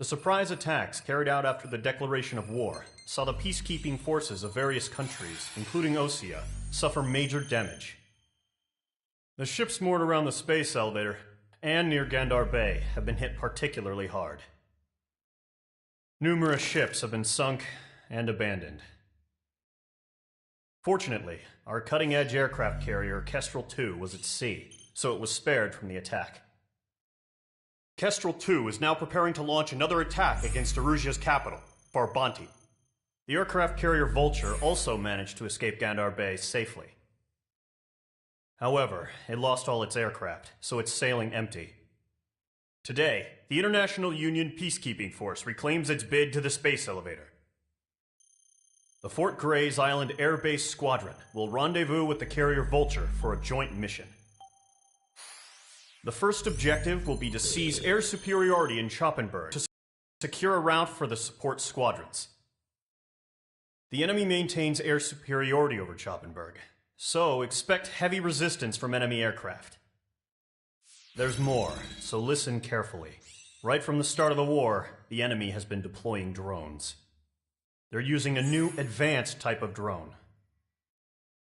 The surprise attacks carried out after the declaration of war saw the peacekeeping forces of various countries, including Osea, suffer major damage. The ships moored around the space elevator and near Gandar Bay have been hit particularly hard. Numerous ships have been sunk and abandoned. Fortunately, our cutting-edge aircraft carrier Kestrel II was at sea, so it was spared from the attack. Kestrel II is now preparing to launch another attack against Erusia's capital, Farbanti. The aircraft carrier Vulture also managed to escape Gandar Bay safely. However, it lost all its aircraft, so it's sailing empty. Today, the International Union Peacekeeping Force reclaims its bid to the space elevator. The Fort Grays Island Air Base Squadron will rendezvous with the carrier Vulture for a joint mission. The first objective will be to seize air superiority in Schoppenberg to secure a route for the support squadrons. The enemy maintains air superiority over Schoppenberg, so expect heavy resistance from enemy aircraft. There's more, so listen carefully. Right from the start of the war, the enemy has been deploying drones. They're using a new, advanced type of drone.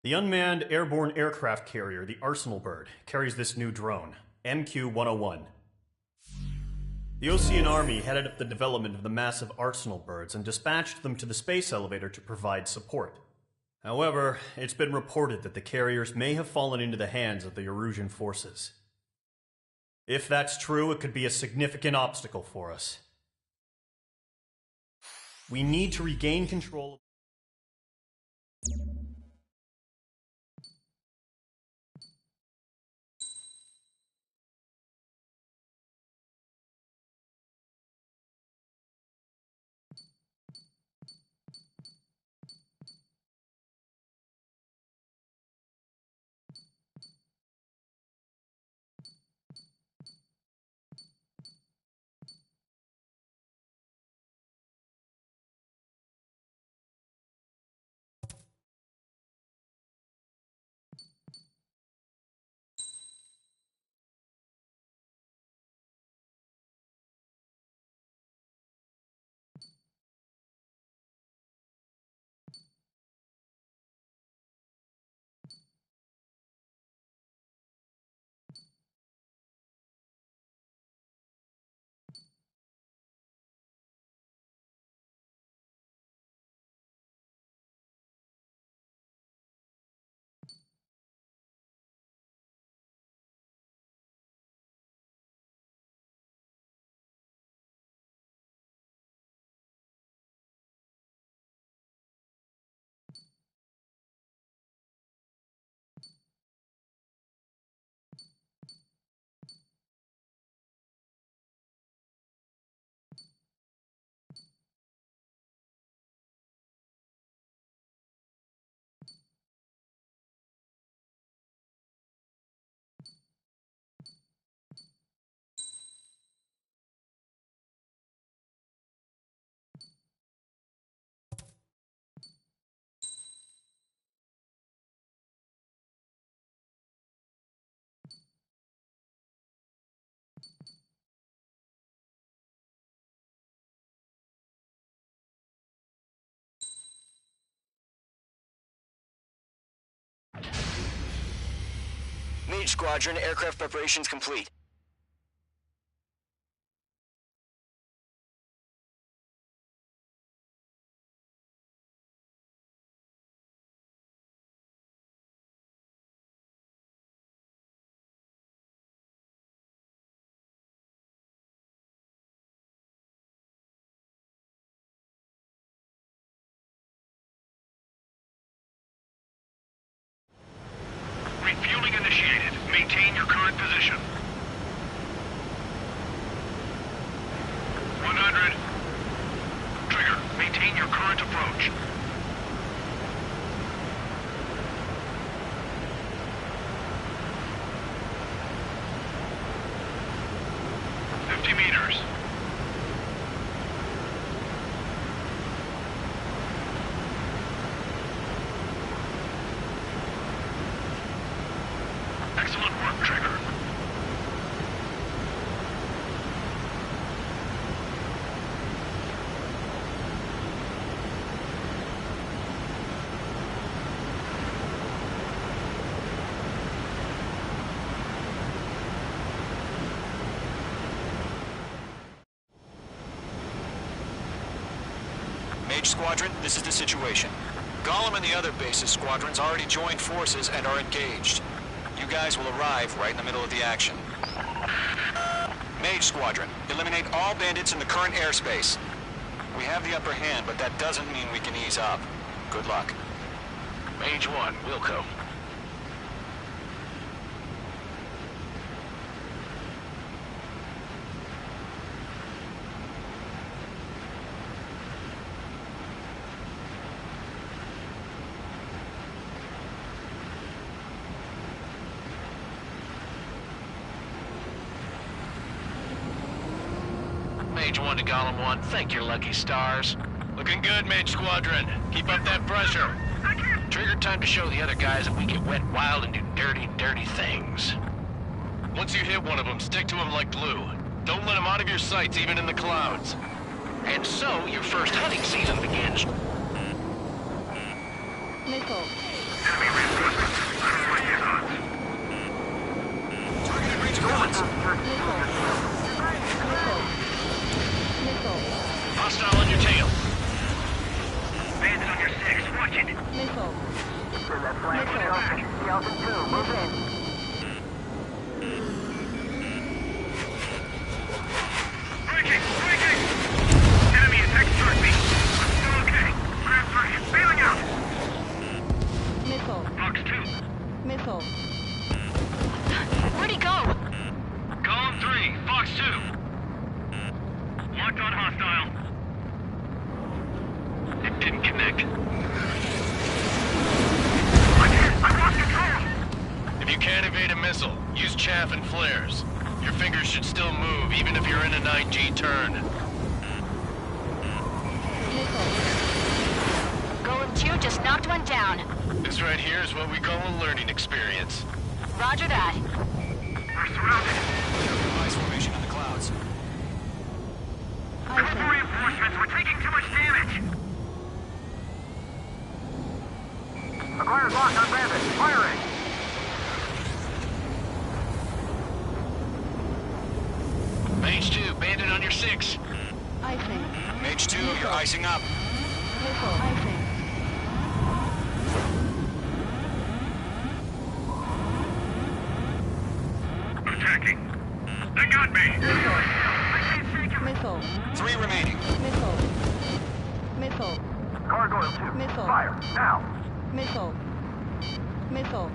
The unmanned airborne aircraft carrier, the Arsenal Bird, carries this new drone, MQ-101. The Osean Army headed up the development of the massive Arsenal Birds and dispatched them to the space elevator to provide support. However, it's been reported that the carriers may have fallen into the hands of the Erusian forces. If that's true, it could be a significant obstacle for us. We need to regain control. Mage Squadron, aircraft preparations complete. Refueling initiated. Maintain your current position. 100. Trigger. Maintain your current approach. Meters. Excellent work, Trigger. Mage Squadron, this is the situation. Gollum and the other bases squadrons already joined forces and are engaged. You guys will arrive right in the middle of the action. Mage Squadron, eliminate all bandits in the current airspace. We have the upper hand, but that doesn't mean we can ease up. Good luck. Mage 1, Wilco. Mage 1 to Gollum 1, thank your lucky stars. Looking good, Mage Squadron. Keep up that pressure. Trigger time to show the other guys that we get wet wild and do dirty, dirty things. Once you hit one of them, stick to him like glue. Don't let him out of your sights, even in the clouds. And so, your first hunting season begins. Missile. Enemy reinforcements. Targeted range of guns. Missile. Hostile on your tail. Bandit on your 6, watch it. Missile. Delta 2, move in. Breaking! Breaking! Enemy attack short me. Still okay. Grab 3, bailing out. Missile. Box 2. Missile. Where'd he go? Column 3, Fox 2. Locked on hostile. It didn't connect. I lost control! If you can't evade a missile, use chaff and flares. Your fingers should still move, even if you're in a 9G turn. Missile. Golem 2 just knocked one down. This right here is what we call a learning experience. Roger that. We're surrounded. Ice formation in the clouds. Cover reinforcements, we're taking too much damage! Acquired lock on bandit. Firing. Mage 2, bandit on your 6. Icing. Mage 2, you're icing up. Missile. Icing. Attacking. They got me! Missile. 3 remaining. Missile. Missile. Gargoyle 2. Missile. Fire. Now. Missile. Missile.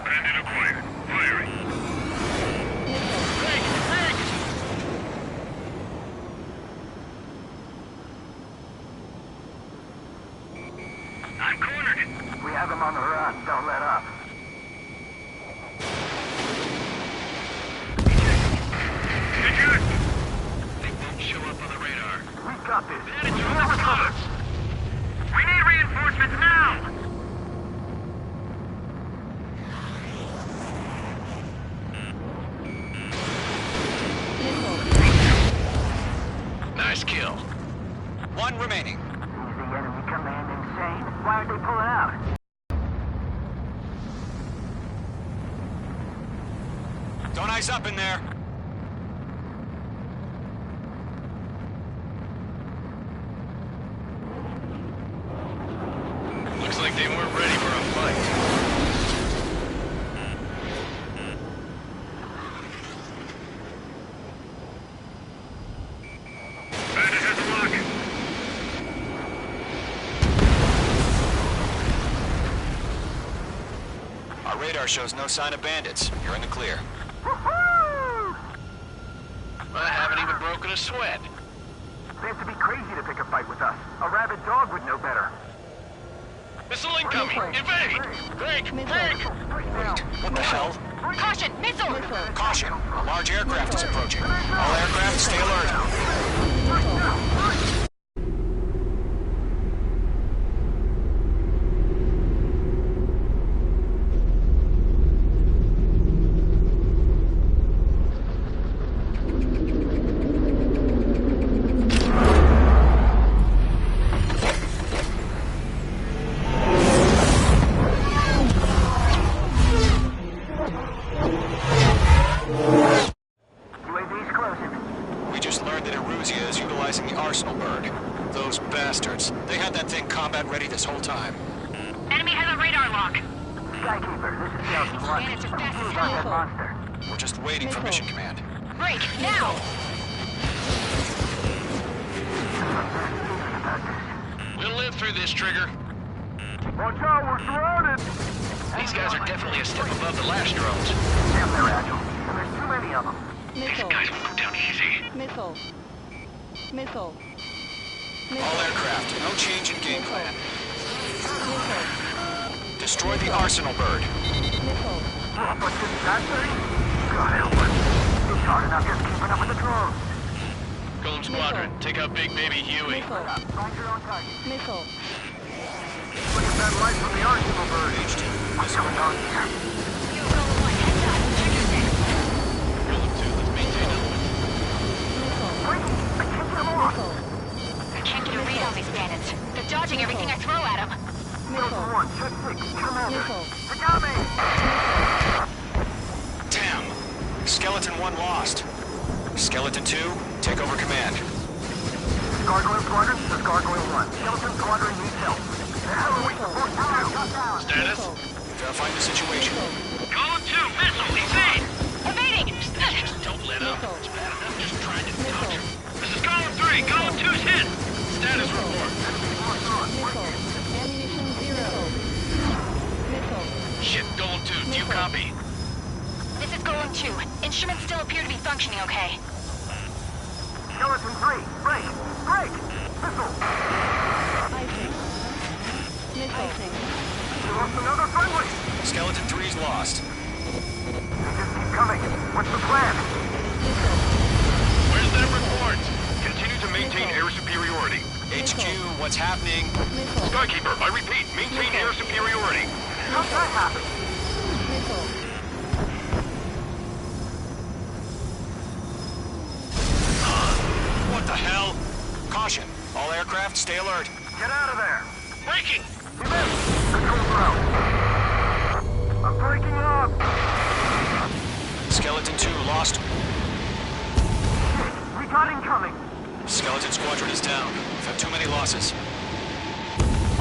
Bandit acquired. Firing. I'm cornered. We have him on the run. Don't let up. Get good! They won't show up on the radar. We got this. Bandits are on the clouds! We need reinforcements now! Nice kill. 1 remaining. Is the enemy command insane? Why aren't they pulling out? Don't ice up in there. Looks like they weren't ready for a fight. Bandit has a lock. Our radar shows no sign of bandits. You're in the clear. I haven't even broken a sweat. They have to be crazy to pick a fight with us. A rabid dog would know better. Missile incoming! Evade! Break! Break! What the hell? Caution! Missile! Caution! A large aircraft is approaching. All aircraft, stay alert. is utilizing the Arsenal bird. Those bastards. They had that thing combat ready this whole time. Enemy has a radar lock. Skykeeper, this is Delta 1. Bandits are fast as Who's on that hell. monster? We're just waiting for mission command. Break, now! We'll live through this, Trigger. Watch out, we're surrounded! These guys are definitely a step above the last drones. Damn, they're agile. And there's too many of them. Missile. Guys will go down easy. Missile. Missile. All aircraft, no change in game plan. Missile. Destroy the Arsenal bird. Missile. Oh, but this that thing? God help us. It's hard enough just keeping up with the drones. Golem Squadron, take out Big Baby Huey. Missile. Find your own target. Missile. Look at that light from the Arsenal bird. H2. I'm coming on here. Yo, Golem 1, heads up. Check your six. Golem 2, let's maintain elements. Missile. Wait, I can't get them off. Missile. I can't get a read on these bandits. They're dodging everything I throw at them. Delta Missile. 1, check 6, Commander. Missile. They got me! Damn. Skeleton 1 lost. Skeleton 2, take over command. Gargoyle Squadron, this is Gargoyle 1. Skeleton Squadron needs help. The hell are we supposed to do? Status? Verifying the situation. Golem 2, missile, evade! Evading! Don't let up. Missile. It's bad enough just trying to Missile. touch. This is Golem 3, Golem 2's hit! Status report. Missile. Ammunition 0. Missile. Shit, Golem 2, do you copy? This is Golem 2. Instruments still appear to be functioning okay. Skeleton 3, break! Break! Missile! Icing. Missile. We lost another friendly! Skeleton 3's lost. They just keep coming. What's the plan? Missile. Where's that report? Continue to maintain air superiority. HQ, what's happening? Missile. Skykeeper, I repeat, maintain air superiority. How'd that happen? Missile. What the hell? Caution. All aircraft, stay alert. Get out of there! Breaking! We missed! Control throw! I'm breaking up! Skeleton 2 lost. We got incoming! Skeleton Squadron is down. We've had too many losses.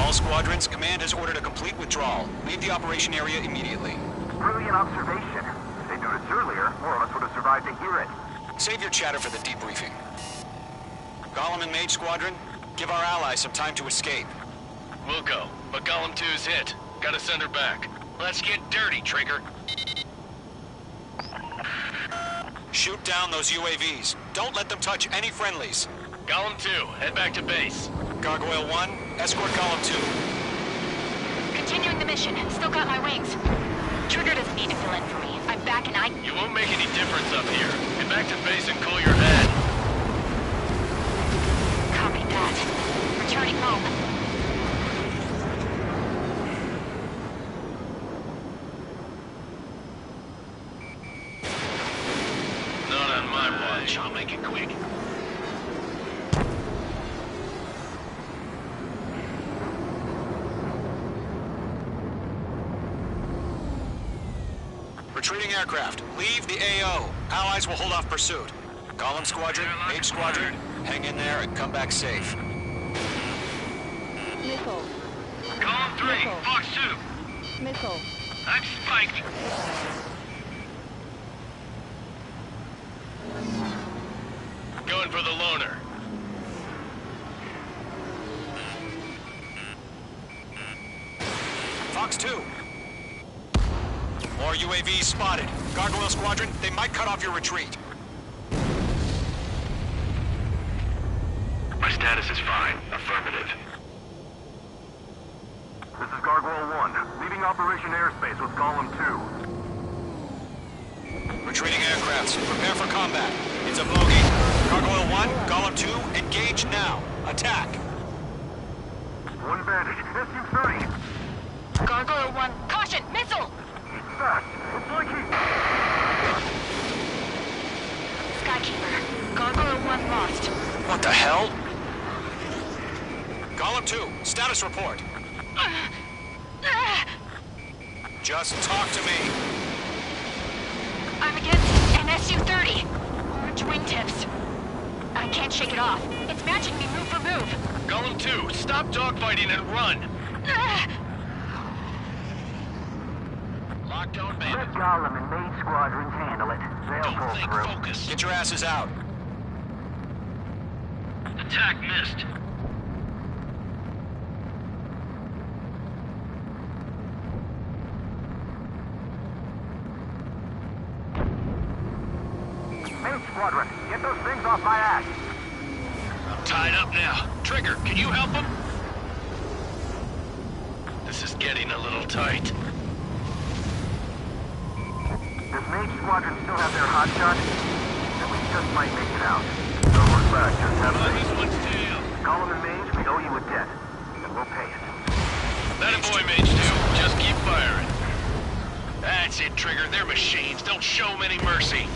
All squadrons, command has ordered a complete withdrawal. Leave the operation area immediately. Brilliant observation. If they'd noticed earlier, more of us would have survived to hear it. Save your chatter for the debriefing. Golem and Mage Squadron, give our allies some time to escape. We'll go, but Golem 2's hit. Gotta send her back. Let's get dirty, Trigger. Shoot down those UAVs. Don't let them touch any friendlies. Golem 2, head back to base. Gargoyle 1, escort Golem 2. Continuing the mission. Still got my wings. Trigger doesn't need to fill in for me. I'm back and I... You won't make any difference up here. Get back to base and cool your head. Copy that. Returning home. Not on my watch. I'll make it quick. Retreating aircraft, leave the AO. Allies will hold off pursuit. Golem Squadron, Mage Squadron, hang in there and come back safe. Missile. Golem 3, Missile. Fox 2. Missile. I'm spiked. Going for the loner. Fox 2. More UAVs spotted. Gargoyle Squadron, they might cut off your retreat. My status is fine. Affirmative. This is Gargoyle 1, leaving Operation Airspace with Golem 2. Retreating aircrafts, prepare for combat. It's a bogey. Gargoyle 1, Golem 2, engage now. Attack. One bandit, SU-30. Gargoyle 1. Caution! Missile! He's fast. It's like he... Skykeeper. Gargoyle 1 lost. What the hell? Golem 2, status report. Just talk to me. I'm against an SU-30. Orange wingtips. I can't shake shake it off. It's matching me move for move. Golem 2, stop dogfighting and run! Lockdown Let bandit. Golem and main squadrons handle it. They'll Don't pull think, through. focus. Get your asses out. Attack missed. Main squadron, get those things off my ass. I'm tied up now. Trigger, can you help him? This is getting a little tight. Does main squadron still have their hot shot? Then we just might make it out. Don't look back, just have Oh, faith. this one's tail. Golem and Mage, we owe you a debt. And we'll pay it. That a boy, Mage 2. Just keep firing. That's it, Trigger. They're machines. Don't show them any mercy.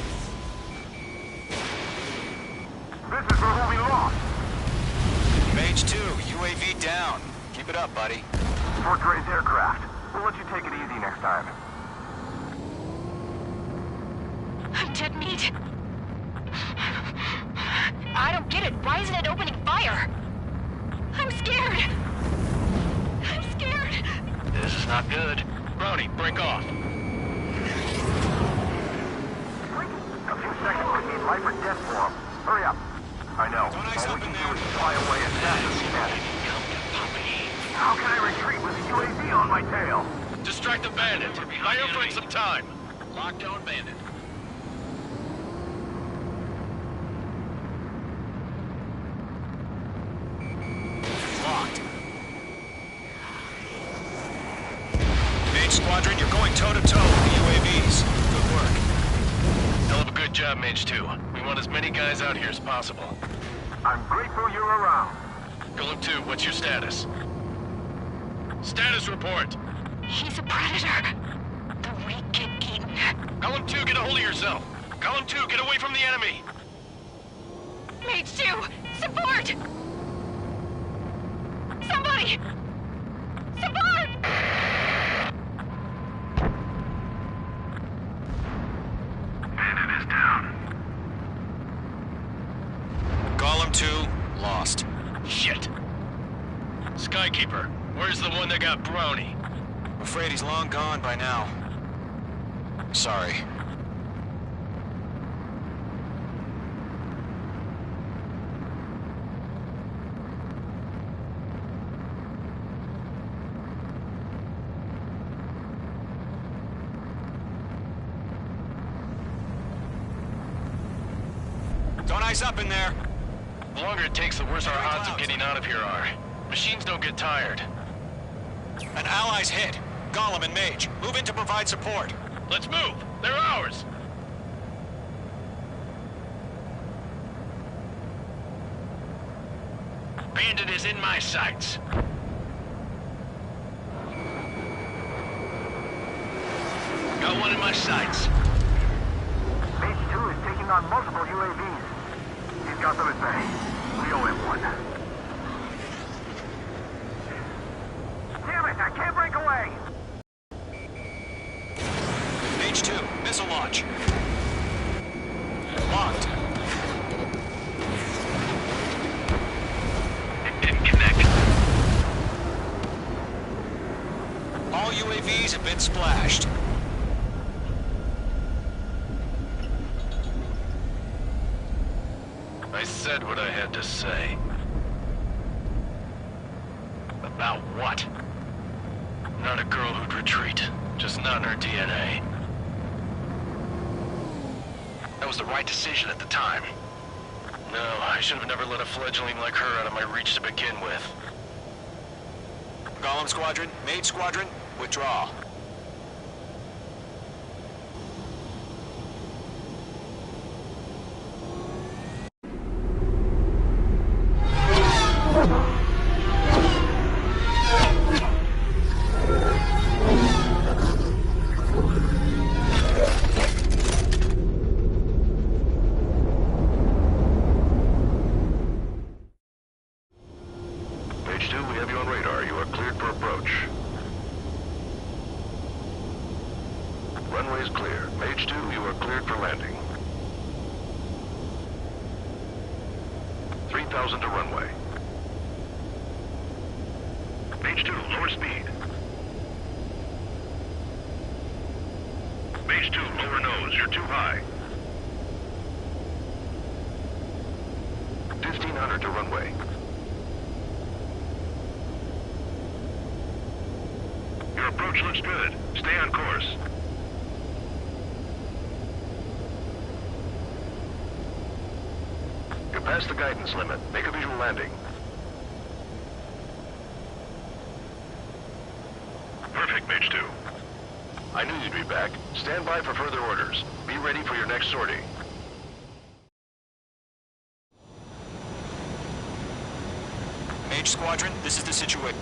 This is for who we lost. Mage 2, UAV down. Keep it up, buddy. Fort Gray's aircraft. We'll let you take it easy next time. I'm dead meat. I don't get it. Why isn't it opening fire? I'm scared. I'm scared. This is not good. Brownie, break off. A few seconds would mean life or death for him. Hurry up. I know. Don't ice All up we in can there. do is fly away as fast as we can. How can I retreat with a UAV on my tail? Distract the bandit. Buy your friend some time. Lockdown bandit. Locked. Mage Squadron, you're going toe-to-toe with the UAVs. Good work. Hell of a good job, Mage 2. We want as many guys out here as possible. I'm grateful you're around. Golem 2, what's your status? Status report. He's a predator. The weak get eaten. Golem 2, get a hold of yourself. Golem 2, get away from the enemy. Mage 2, support! Somebody! Support! Bandit is down. Golem 2, lost. Shit. Skykeeper, where's the one that got Brownie? I'm afraid he's long gone by now. Sorry. Don't ice up in there. The longer it takes, the worse our odds of getting out of here are. Machines don't get tired. An ally's hit. Golem and Mage, move in to provide support. Let's move! They're ours! Bandit is in my sights. Got one in my sights. Mage 2 is taking on multiple UAVs. He's got them at bay. We owe him one. Damn it! I can't break away! Mage 2, missile launch. Locked. It didn't connect. All UAVs have been splashed. I said what I had to say. About what? Not a girl who'd retreat. Just not in her DNA. That was the right decision at the time. No, I should have never let a fledgling like her out of my reach to begin with. Golem Squadron, Mage Squadron, withdraw. Page 2, we have you on radar. You are cleared for approach. 1000 to runway. Mage 2, lower speed. Mage 2, lower nose, you're too high. 1500 to runway. Your approach looks good. Stay on course. You're past the guidance limit. Make a visual landing. Perfect, Mage 2. I knew you'd be back. Stand by for further orders. Be ready for your next sortie. Mage Squadron, this is the situation.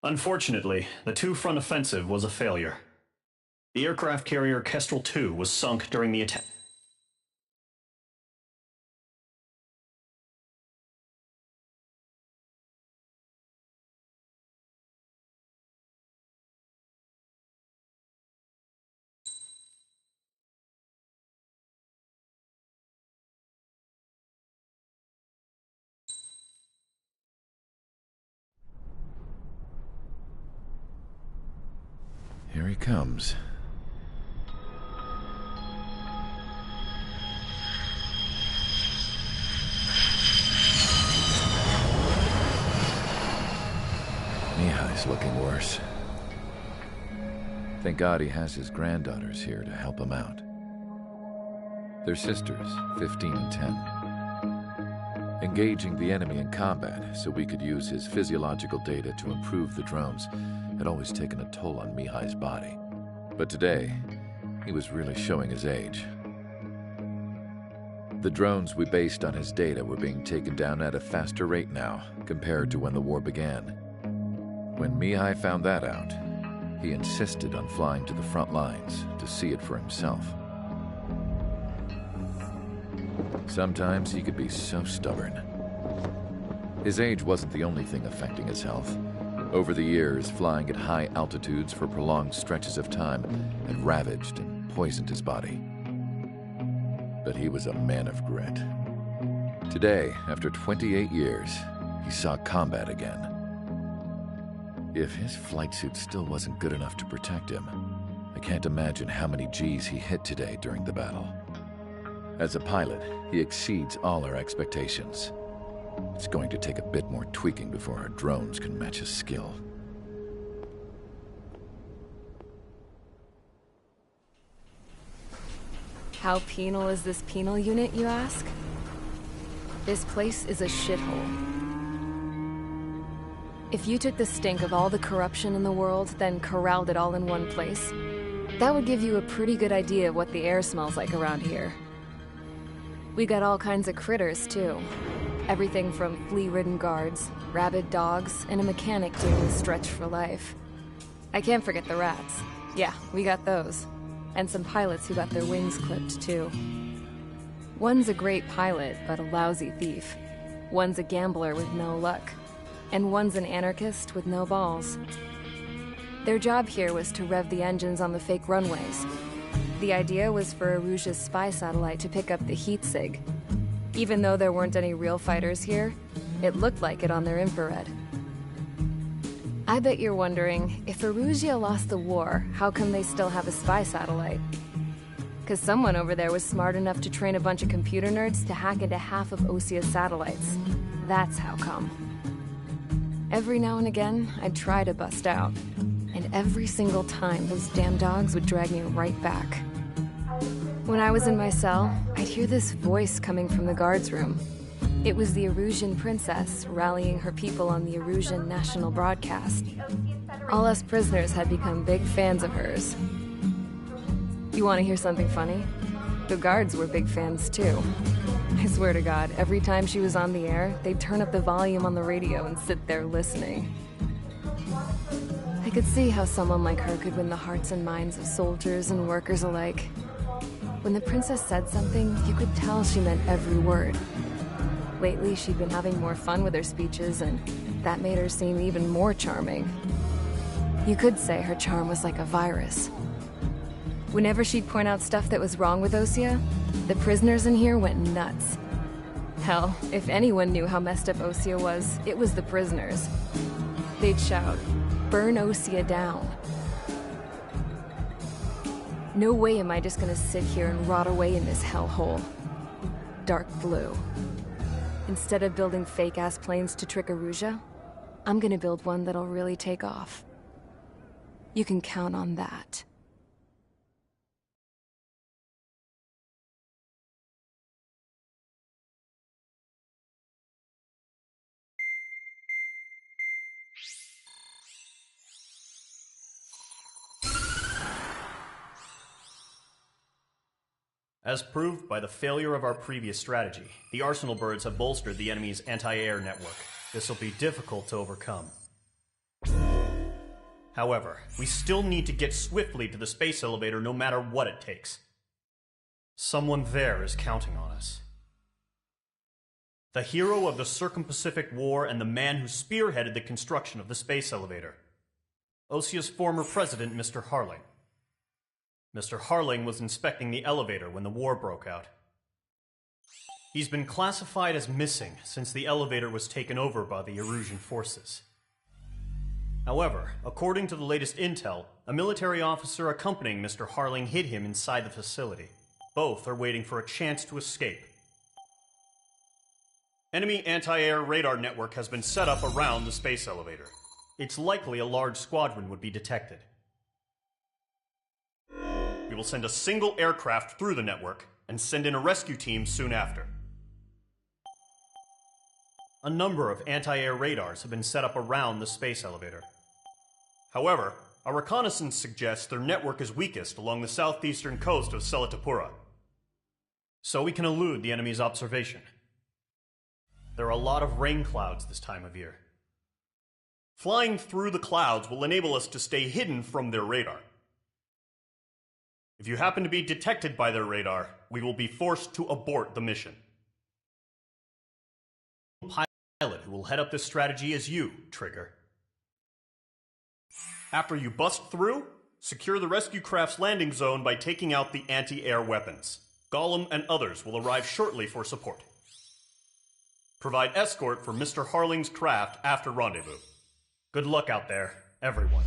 Unfortunately, the two-front offensive was a failure. The aircraft carrier Kestrel II was sunk during the attack. Here he comes. Mihai's looking worse. Thank God he has his granddaughters here to help him out. They're sisters, 15 and 10. Engaging the enemy in combat so we could use his physiological data to improve the drones had always taken a toll on Mihai's body. But today, he was really showing his age. The drones we based on his data were being taken down at a faster rate now compared to when the war began. When Mihai found that out, he insisted on flying to the front lines to see it for himself. Sometimes he could be so stubborn. His age wasn't the only thing affecting his health. Over the years, flying at high altitudes for prolonged stretches of time had ravaged and poisoned his body. But he was a man of grit. Today, after 28 years, he saw combat again. If his flight suit still wasn't good enough to protect him, I can't imagine how many Gs he hit today during the battle. As a pilot, he exceeds all our expectations. It's going to take a bit more tweaking before our drones can match his skill. How penal is this penal unit, you ask? This place is a shithole. If you took the stink of all the corruption in the world, then corralled it all in one place, that would give you a pretty good idea of what the air smells like around here. We got all kinds of critters, too. Everything from flea-ridden guards, rabid dogs, and a mechanic doing the stretch for life. I can't forget the rats. Yeah, we got those. And some pilots who got their wings clipped, too. One's a great pilot, but a lousy thief. One's a gambler with no luck. And one's an anarchist with no balls. Their job here was to rev the engines on the fake runways. The idea was for ㄴㅅㄱㅌ's spy satellite to pick up the heat sig. Even though there weren't any real fighters here, it looked like it on their infrared. I bet you're wondering, if ㄴㅅㄍㅅ lost the war, how come they still have a spy satellite? Because someone over there was smart enough to train a bunch of computer nerds to hack into half of ㄴㅅㅠ's satellites. That's how come. Every now and again, I'd try to bust out. And every single time, those damn dogs would drag me right back. When I was in my cell, I'd hear this voice coming from the guards room. It was the ㄴㅅㅠ princess rallying her people on the ㄴㅅㅠ national broadcast. All us prisoners had become big fans of hers. You want to hear something funny? The guards were big fans too. I swear to God, every time she was on the air, they'd turn up the volume on the radio and sit there listening. I could see how someone like her could win the hearts and minds of soldiers and workers alike. When the princess said something, you could tell she meant every word. Lately, she'd been having more fun with her speeches, and that made her seem even more charming. You could say her charm was like a virus. Whenever she'd point out stuff that was wrong with ㄴㅅㅠ, the prisoners in here went nuts. Hell, if anyone knew how messed up ㄴㅅㅠ was, it was the prisoners. They'd shout, "Burn ㄴㅅㅠ down." No way am I just gonna sit here and rot away in this hellhole. Dark blue. Instead of building fake-ass planes to trick ㄴㅅㅠ, I'm gonna build one that'll really take off. You can count on that. As proved by the failure of our previous strategy, the Arsenal birds have bolstered the enemy's anti-air network. This will be difficult to overcome. However, we still need to get swiftly to the space elevator no matter what it takes. Someone there is counting on us. The hero of the Circum-Pacific War and the man who spearheaded the construction of the space elevator. Osia's former president, Mr. Harling. Mr. Harling was inspecting the elevator when the war broke out. He's been classified as missing since the elevator was taken over by the Erusian forces. However, according to the latest intel, a military officer accompanying Mr. Harling hid him inside the facility. Both are waiting for a chance to escape. Enemy anti-air radar network has been set up around the space elevator. It's likely a large squadron would be detected. We will send a single aircraft through the network and send in a rescue team soon after. A number of anti-air radars have been set up around the space elevator. However, our reconnaissance suggests their network is weakest along the southeastern coast of Selatapura, so we can elude the enemy's observation. There are a lot of rain clouds this time of year. Flying through the clouds will enable us to stay hidden from their radar. If you happen to be detected by their radar, we will be forced to abort the mission. The pilot who will head up this strategy is you, Trigger. After you bust through, secure the rescue craft's landing zone by taking out the anti-air weapons. Gollum and others will arrive shortly for support. Provide escort for Mr. Harling's craft after rendezvous. Good luck out there, everyone.